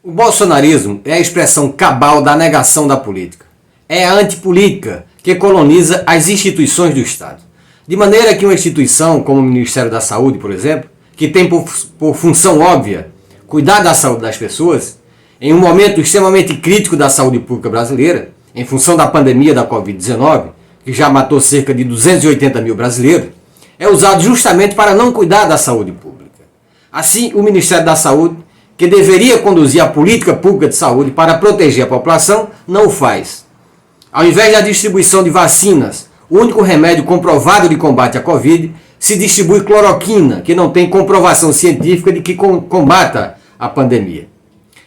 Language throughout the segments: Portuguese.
O bolsonarismo é a expressão cabal da negação da política. É a antipolítica que coloniza as instituições do Estado. De maneira que uma instituição como o Ministério da Saúde, por exemplo, que tem por função óbvia cuidar da saúde das pessoas, em um momento extremamente crítico da saúde pública brasileira, em função da pandemia da Covid-19, que já matou cerca de 280 mil brasileiros, é usado justamente para não cuidar da saúde pública. Assim, o Ministério da Saúde, que deveria conduzir a política pública de saúde para proteger a população, não o faz. Ao invés da distribuição de vacinas, o único remédio comprovado de combate à Covid, se distribui cloroquina, que não tem comprovação científica de que combata a pandemia.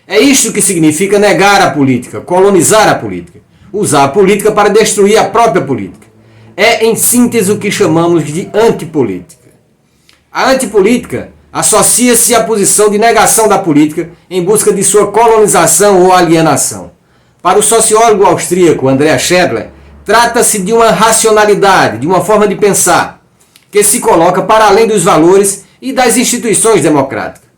É isto que significa negar a política, colonizar a política, usar a política para destruir a própria política. É, em síntese, o que chamamos de antipolítica. A antipolítica associa-se à posição de negação da política em busca de sua colonização ou alienação. Para o sociólogo austríaco Andreas Schedler, trata-se de uma racionalidade, de uma forma de pensar, que se coloca para além dos valores e das instituições democráticas.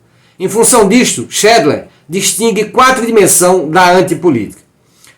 Em função disto, Schedler distingue 4 dimensões da antipolítica.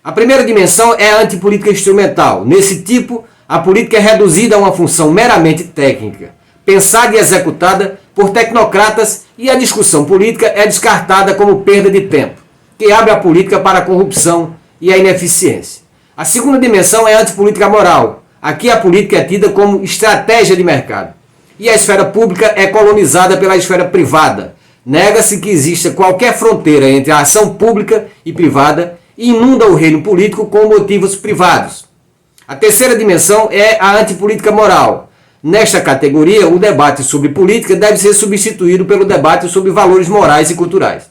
A primeira dimensão é a antipolítica instrumental. Nesse tipo, a política é reduzida a uma função meramente técnica, pensada e executada por tecnocratas, e a discussão política é descartada como perda de tempo, que abre a política para a corrupção e a ineficiência. A segunda dimensão é a antipolítica moral. Aqui a política é tida como estratégia de mercado, e a esfera pública é colonizada pela esfera privada. Nega-se que exista qualquer fronteira entre a ação pública e privada e inunda o reino político com motivos privados. A terceira dimensão é a antipolítica moral. Nesta categoria, o debate sobre política deve ser substituído pelo debate sobre valores morais e culturais,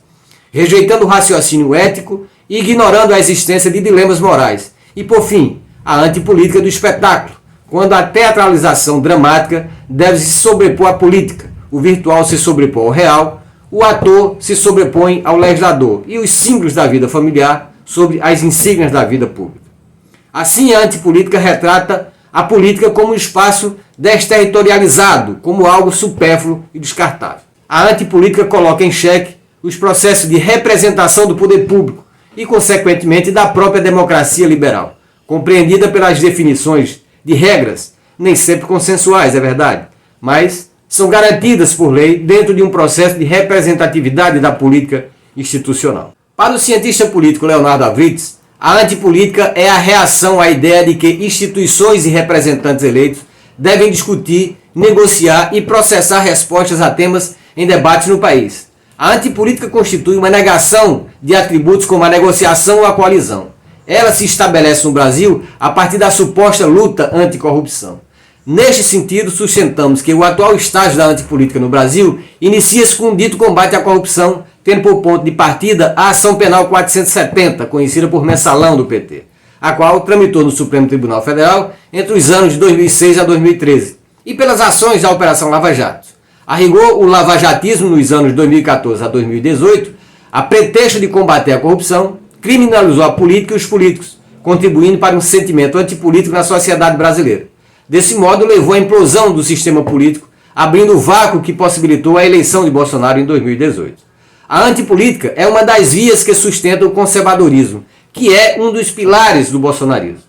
rejeitando o raciocínio ético e ignorando a existência de dilemas morais. E, por fim, a antipolítica do espetáculo, quando a teatralização dramática deve se sobrepor à política, o virtual se sobrepõe ao real, o ator se sobrepõe ao legislador e os símbolos da vida familiar sobre as insígnias da vida pública. Assim, a antipolítica retrata a política como um espaço desterritorializado, como algo supérfluo e descartável. A antipolítica coloca em xeque os processos de representação do poder público e, consequentemente, da própria democracia liberal, compreendida pelas definições de regras, nem sempre consensuais, é verdade, mas são garantidas por lei dentro de um processo de representatividade da política institucional. Para o cientista político Leonardo Avritz, a antipolítica é a reação à ideia de que instituições e representantes eleitos devem discutir, negociar e processar respostas a temas em debates no país. A antipolítica constitui uma negação de atributos como a negociação ou a coalizão. Ela se estabelece no Brasil a partir da suposta luta anticorrupção. Neste sentido, sustentamos que o atual estágio da antipolítica no Brasil inicia-se com o dito combate à corrupção, tendo por ponto de partida a Ação Penal 470, conhecida por Mensalão do PT, a qual tramitou no Supremo Tribunal Federal entre os anos de 2006 a 2013, e pelas ações da Operação Lava Jato. A rigor, o lavajatismo nos anos de 2014 a 2018, a pretexto de combater a corrupção, criminalizou a política e os políticos, contribuindo para um sentimento antipolítico na sociedade brasileira. Desse modo, levou à implosão do sistema político, abrindo o vácuo que possibilitou a eleição de Bolsonaro em 2018. A antipolítica é uma das vias que sustenta o conservadorismo, que é um dos pilares do bolsonarismo.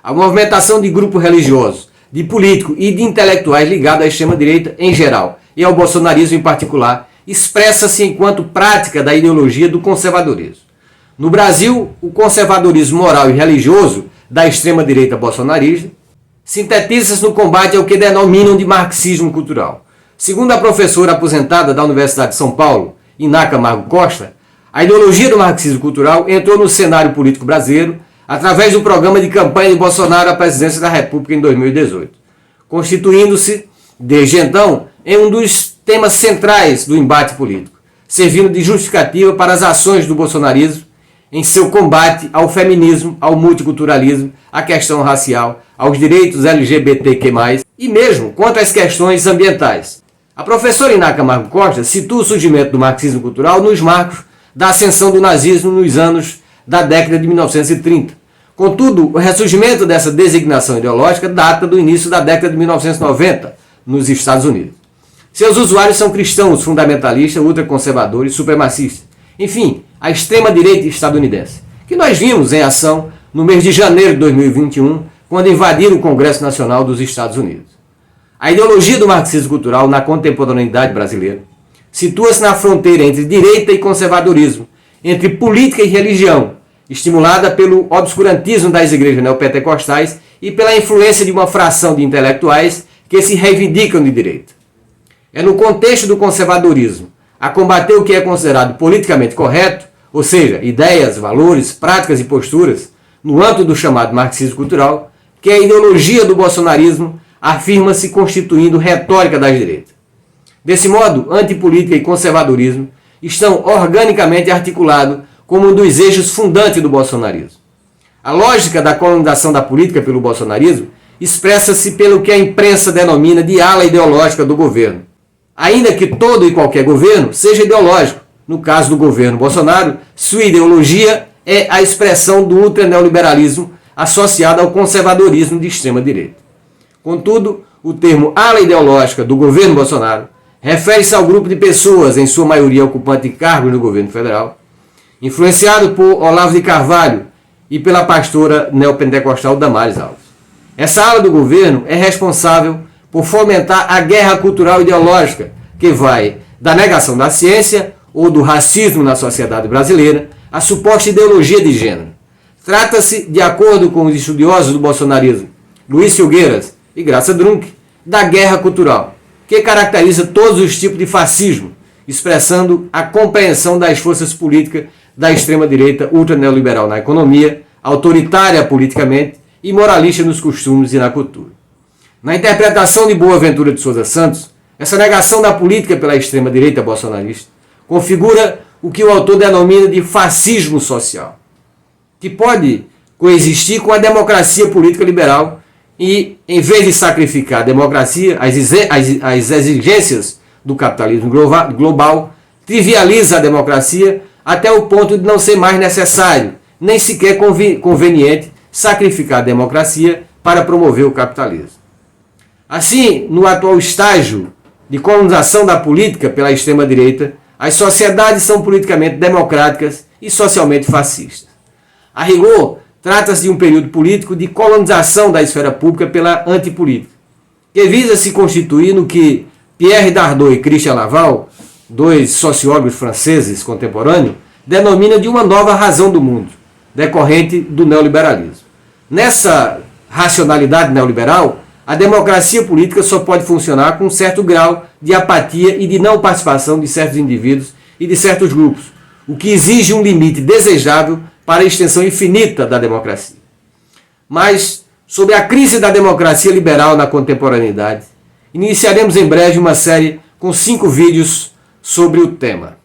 A movimentação de grupos religiosos, de políticos e de intelectuais ligados à extrema-direita em geral, e ao bolsonarismo em particular, expressa-se enquanto prática da ideologia do conservadorismo. No Brasil, o conservadorismo moral e religioso da extrema-direita bolsonarista sintetiza-se no combate ao que denominam de marxismo cultural. Segundo a professora aposentada da Universidade de São Paulo, Iná Camargo Costa, a ideologia do marxismo cultural entrou no cenário político brasileiro através do programa de campanha de Bolsonaro à presidência da República em 2018, constituindo-se, desde então, em um dos temas centrais do embate político, servindo de justificativa para as ações do bolsonarismo em seu combate ao feminismo, ao multiculturalismo, à questão racial, aos direitos LGBTQ+, e mesmo contra as questões ambientais. A professora Iná Camargo Costa situa o surgimento do marxismo cultural nos marcos da ascensão do nazismo nos anos da década de 1930. Contudo, o ressurgimento dessa designação ideológica data do início da década de 1990, nos Estados Unidos. Seus usuários são cristãos fundamentalistas, ultraconservadores, supremacistas. Enfim, a extrema-direita estadunidense, que nós vimos em ação no mês de janeiro de 2021, quando invadiram o Congresso Nacional dos Estados Unidos. A ideologia do marxismo cultural na contemporaneidade brasileira situa-se na fronteira entre direita e conservadorismo, entre política e religião, estimulada pelo obscurantismo das igrejas neopentecostais e pela influência de uma fração de intelectuais que se reivindicam de direita. É no contexto do conservadorismo, a combater o que é considerado politicamente correto, ou seja, ideias, valores, práticas e posturas, no âmbito do chamado marxismo cultural, que a ideologia do bolsonarismo afirma-se constituindo retórica das direitas. Desse modo, antipolítica e conservadorismo estão organicamente articulados como um dos eixos fundantes do bolsonarismo. A lógica da colonização da política pelo bolsonarismo expressa-se pelo que a imprensa denomina de ala ideológica do governo, ainda que todo e qualquer governo seja ideológico. No caso do governo Bolsonaro, sua ideologia é a expressão do ultraneoliberalismo associado ao conservadorismo de extrema-direita. Contudo, o termo ala ideológica do governo Bolsonaro refere-se ao grupo de pessoas, em sua maioria ocupante cargos no governo federal, influenciado por Olavo de Carvalho e pela pastora neopentecostal Damares Alves. Essa ala do governo é responsável por fomentar a guerra cultural ideológica, que vai da negação da ciência ou do racismo na sociedade brasileira à suposta ideologia de gênero. Trata-se, de acordo com os estudiosos do bolsonarismo, Luiz Filgueiras e Graça Drunk, da guerra cultural, que caracteriza todos os tipos de fascismo, expressando a compreensão das forças políticas da extrema-direita ultraneoliberal na economia, autoritária politicamente e moralista nos costumes e na cultura. Na interpretação de Boaventura de Souza Santos, essa negação da política pela extrema-direita bolsonarista configura o que o autor denomina de fascismo social, que pode coexistir com a democracia política liberal e, em vez de sacrificar a democracia, as exigências do capitalismo global, trivializa a democracia até o ponto de não ser mais necessário, nem sequer conveniente, sacrificar a democracia para promover o capitalismo. Assim, no atual estágio de colonização da política pela extrema-direita, as sociedades são politicamente democráticas e socialmente fascistas. A rigor, trata-se de um período político de colonização da esfera pública pela antipolítica, que visa se constituir no que Pierre Dardot e Christian Laval, dois sociólogos franceses contemporâneos, denominam de uma nova razão do mundo, decorrente do neoliberalismo. Nessa racionalidade neoliberal, a democracia política só pode funcionar com um certo grau de apatia e de não participação de certos indivíduos e de certos grupos, o que exige um limite desejável para a extensão infinita da democracia. Mas, sobre a crise da democracia liberal na contemporaneidade, iniciaremos em breve uma série com 5 vídeos sobre o tema.